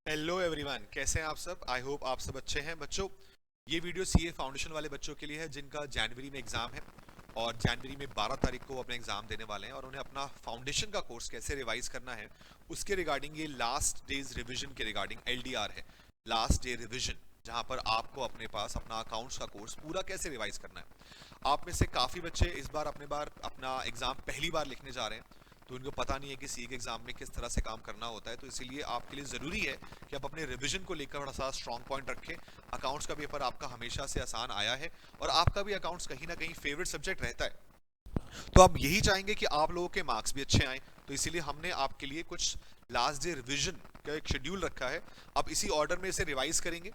Hello everyone, कैसे हैं आप सब। आई होप आप सब अच्छे हैं बच्चों। ये वीडियो सीए फाउंडेशन वाले बच्चों के लिए है जिनका जनवरी में एग्जाम है और जनवरी में 12 तारीख को अपने एग्जाम देने वाले हैं और उन्हें अपना फाउंडेशन का कोर्स कैसे रिवाइज करना है उसके रिगार्डिंग ये लास्ट डेज रिवीजन के रिगार्डिंग एलडीआर है, लास्ट डे रिवीजन, जहां पर आपको अपने पास अपना अकाउंट्स का कोर्स पूरा कैसे रिवाइज करना है। आप में से काफी बच्चे इस बार अपना एग्जाम पहली बार लिखने जा रहे हैं, तो उनको पता नहीं है कि सी के एग्जाम में किस तरह से काम करना होता है। तो इसीलिए आपके लिए जरूरी है कि आप अपने रिवीजन को लेकर थोड़ा सा स्ट्रॉन्ग पॉइंट रखें। अकाउंट्स का पेपर आपका हमेशा से आसान आया है और आपका भी अकाउंट्स कहीं ना कहीं फेवरेट सब्जेक्ट रहता है, तो आप यही चाहेंगे कि आप लोगों के मार्क्स भी अच्छे आए। तो इसीलिए हमने आपके लिए कुछ लास्ट डे रिवीजन का एक शेड्यूल रखा है। आप इसी ऑर्डर में इसे रिवाइज करेंगे,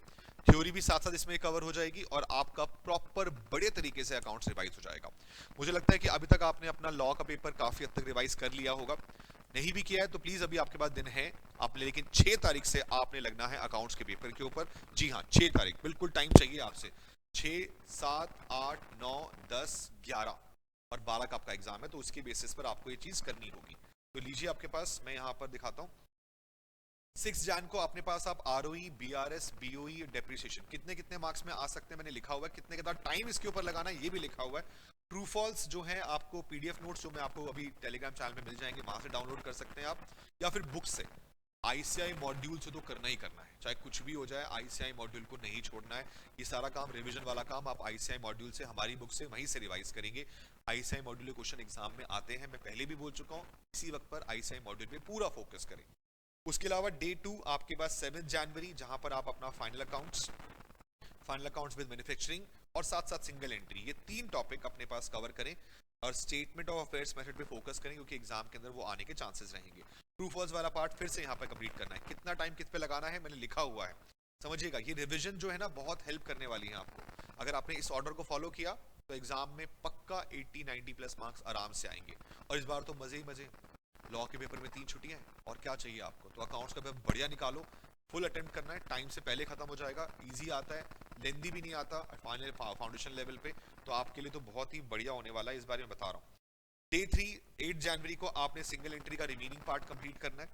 थ्योरी भी साथ साथ इसमें कवर हो जाएगी और आपका प्रॉपर बड़े तरीके से अकाउंट्स रिवाइज हो जाएगा। मुझे लगता है कि अभी तक आपने अपना लॉ का पेपर काफी हद तक रिवाइज कर लिया होगा। नहीं भी किया है तो प्लीज अभी आपके पास दिन है आपने, लेकिन 6 तारीख से आपने लगना है अकाउंट्स के पेपर के ऊपर। जी हाँ, 6 तारीख बिल्कुल टाइम चाहिए आपसे। 6, 7, 8, 9, 10, 11 और 12 का आपका एग्जाम है, तो उसके बेसिस पर आपको ये चीज करनी होगी। तो लीजिए आपके पास, मैं यहाँ पर दिखाता हूँ। 6 जैन को अपने पास आप आरओई, बीआरएस, बीओई, डेप्रिसिएशन कितने कितने मार्क्स में आ सकते हैं मैंने लिखा हुआ है, कितने कितना टाइम इसके ऊपर लगाना है ये भी लिखा हुआ है। ट्रू फॉल्स जो है आपको पीडीएफ नोट्स जो मैं आपको अभी टेलीग्राम चैनल में मिल जाएंगे, वहां से डाउनलोड कर सकते हैं आप, या फिर बुक से। आईसीआई मॉड्यूल से तो करना ही करना है, चाहे कुछ भी हो जाए आईसीआई मॉड्यूल को नहीं छोड़ना है। ये सारा काम, रिवीजन वाला काम आप आईसीआई मॉड्यूल से, हमारी बुक से, वहीं से रिवाइज करेंगे। आईसीआई मॉड्यूल के क्वेश्चन एग्जाम में आते हैं, मैं पहले भी बोल चुका हूँ। इसी वक्त पर आईसीआई मॉड्यूल पे पूरा फोकस करें। उसके अलावा डे 2 आपके पास 7 जनवरी, जहां पर आप अपना फाइनल अकाउंट्स विद मैन्युफैक्चरिंग और साथ साथ सिंगल एंट्री, ये 3 टॉपिक अपने पास कवर करें और स्टेटमेंट ऑफ अफेयर्स मेथड पे फोकस करें, क्योंकि एग्जाम के अंदर वो आने के चांसेस रहेंगे। ट्रू फॉल्स वाला पार्ट फिर से यहाँ पे कंप्लीट करना है। कितना टाइम किस पे लगाना है मैंने लिखा हुआ है, समझिएगा। ये रिवीजन जो है ना बहुत हेल्प करने वाली है आपको। अगर आपने इस ऑर्डर को फॉलो किया तो एग्जाम में पक्का 80-90 प्लस मार्क्स आराम से आएंगे। और इस बार तो मजे ही मजे, लॉ के पेपर में 3 छुट्टियां हैं और क्या चाहिए आपको। तो अकाउंट्स का पेपर बढ़िया निकालो, फुल अटेम्प्ट करना है, टाइम से पहले खत्म हो जाएगा, इजी आता है, लेंदी भी नहीं आता फाइनल फाउंडेशन लेवल पे। तो आपके लिए तो बहुत ही बढ़िया होने वाला है, इस बारे में बता रहा हूँ। डे 3 8 जनवरी को आपने सिंगल एंट्री का रिमेनिंग पार्ट कंप्लीट करना है,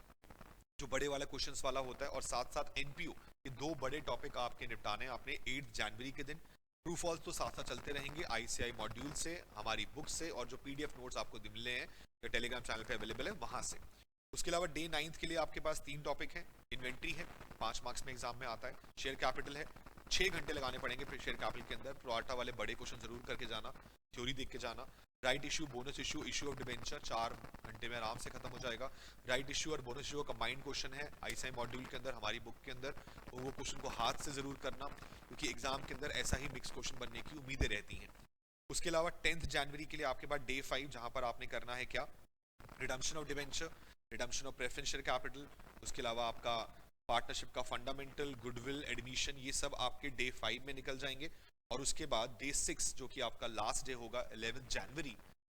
जो बड़े वाला क्वेश्चंस वाला होता है, और साथ साथ एनपीओ, ये 2 बड़े टॉपिक आपके निपटाने हैं आपने 8 जनवरी के दिन। ट्रू फॉल्स तो साथ साथ चलते रहेंगे आईसीआई मॉड्यूल से, हमारी बुक से, और जो पीडीएफ नोट्स आपको मिले हैं जो टेलीग्राम चैनल पे अवेलेबल है वहां से। उसके अलावा डे 9 के लिए आपके पास 3 टॉपिक हैं। इन्वेंट्री है, 5 मार्क्स में एग्जाम में आता है। शेयर कैपिटल है, 6 घंटे लगाने पड़ेंगे फिर शेयर कैपिटल के अंदर। प्रोआटा वाले बड़े क्वेश्चन जरूर करके जाना, थ्योरी देख के जाना। Right issue, bonus issue, issue of debenture 4 घंटे में आराम से खत्म हो जाएगा। राइट इशू और बोनस इशू का कंबाइंड क्वेश्चन है आईसीआई मॉड्यूल के अंदर, हमारी बुक के अंदर। तो वो क्वेश्चन को हाथ से जरूर करना, क्योंकि एग्जाम के अंदर ऐसा ही मिक्स क्वेश्चन बनने की उम्मीदें रहती हैं। उसके अलावा 10 जनवरी के लिए आपके पास डे 5, जहां पर आपने करना है क्या, redemption of debenture, redemption of preference share capital. उसके अलावा आपका पार्टनरशिप का फंडामेंटल, गुडविल, एडमिशन, ये सब आपके डे 5 में निकल जाएंगे। और उसके बाद डे 6 जो कि आपका लास्ट डे होगा 11 जनवरी,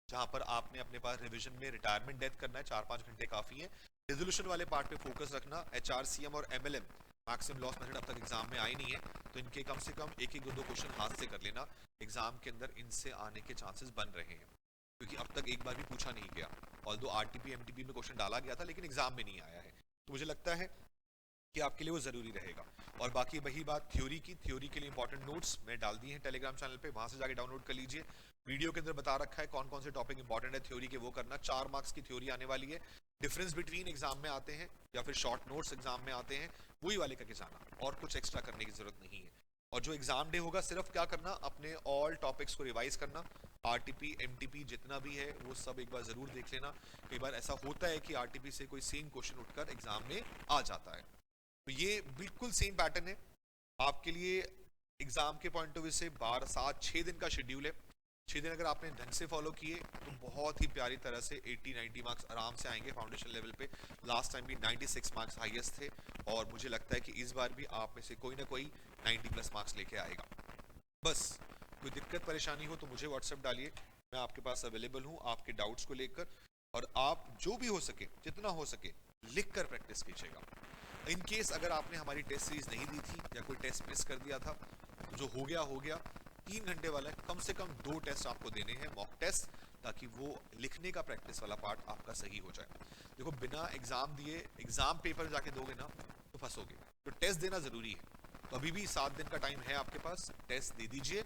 जहां पर आपने अपने पास रिवीजन में रिटायरमेंट डेथ करना है। 4-5 घंटे काफी है। रेजोल्यूशन वाले पार्ट पे फोकस रखना। एचआरसीएम और एमएलएम, मैक्सिमम लॉस मेथड, अब तक एग्जाम में आई नहीं है, तो इनके कम से कम एक एक दो क्वेश्चन हाथ से कर लेना। एग्जाम के अंदर इनसे आने के चांसेस बन रहे हैं, क्योंकि अब तक एक बार भी पूछा नहीं गया। ऑल्दो आरटीपी एमटीपी में क्वेश्चन डाला गया था, लेकिन एग्जाम में नहीं आया है। तो मुझे लगता है कि आपके लिए वो जरूरी रहेगा। और बाकी वही बात थ्योरी की, थ्योरी के लिए इंपॉर्टेंट नोट्स मैं डाल दी हैं टेलीग्राम चैनल पे, वहां से जाके डाउनलोड कर लीजिए। वीडियो के अंदर बता रखा है कौन कौन से टॉपिक इंपॉर्टेंट है थ्योरी के, वो करना। 4 मार्क्स की थ्योरी आने वाली है। डिफरेंस बिटवीन एग्जाम में आते हैं या फिर शॉर्ट नोट्स एग्जाम में आते हैं, वही वाले करके जाना, और कुछ एक्स्ट्रा करने की जरूरत नहीं है। और जो एग्जाम डे होगा सिर्फ क्या करना, अपने ऑल टॉपिक्स को रिवाइज करना। आरटीपी एमटीपी जितना भी है वो सब एक बार जरूर देख लेना। कई बार ऐसा होता है कि आरटीपी से कोई सेम क्वेश्चन उठकर एग्जाम में आ जाता है, तो ये बिल्कुल सेम पैटर्न है आपके लिए। एग्जाम के पॉइंट ऑफ व्यू से 12, 7, 6 दिन का शेड्यूल है। 6 दिन अगर आपने ढंग से फॉलो किए तो बहुत ही प्यारी तरह से 80-90 मार्क्स आराम से आएंगे फाउंडेशन लेवल पे। लास्ट टाइम भी 96 मार्क्स हाईएस्ट थे, और मुझे लगता है कि इस बार भी आप में से कोई ना कोई 90 प्लस मार्क्स लेके आएगा। बस कोई दिक्कत परेशानी हो तो मुझे व्हाट्सएप डालिए, मैं आपके पास अवेलेबल हूँ आपके डाउट्स को लेकर। और आप जो भी हो सके, जितना हो सके, लिख कर प्रैक्टिस कीजिएगा। इन केस अगर आपने हमारी टेस्ट सीरीज नहीं दी थी या कोई टेस्ट मिस कर दिया था, जो हो गया 3 घंटे वाला है, कम से कम 2 टेस्ट आपको देने हैं, मॉक टेस्ट, ताकि वो लिखने का प्रैक्टिस वाला पार्ट आपका सही हो जाए। देखो, बिना एग्जाम दिए एग्जाम पेपर जाके दोगे ना तो फंसोगे। तो टेस्ट देना ज़रूरी है। तो अभी भी 7 दिन का टाइम है आपके पास, टेस्ट दे दीजिए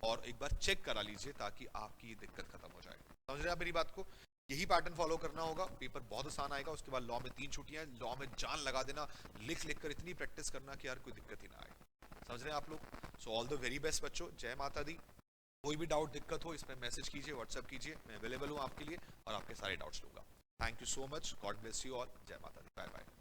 और एक बार चेक करा लीजिए ताकि आपकी दिक्कत खत्म हो जाए। समझ रहे हैं आप मेरी बात को? यही पैटर्न फॉलो करना होगा, पेपर बहुत आसान आएगा। उसके बाद लॉ में 3 छुट्टियां, लॉ में जान लगा देना, लिख लिख कर इतनी प्रैक्टिस करना कि यार कोई दिक्कत ही ना आए। समझ रहे हैं आप लोग? So all the very best बच्चों, जय माता दी। कोई भी डाउट दिक्कत हो इस पर मैसेज कीजिए, व्हाट्सएप कीजिए, मैं अवेलेबल हूँ आपके लिए और आपके सारे डाउट्स लूंगा। Thank you so much, God bless you all, जय माता दी, बाय बाय।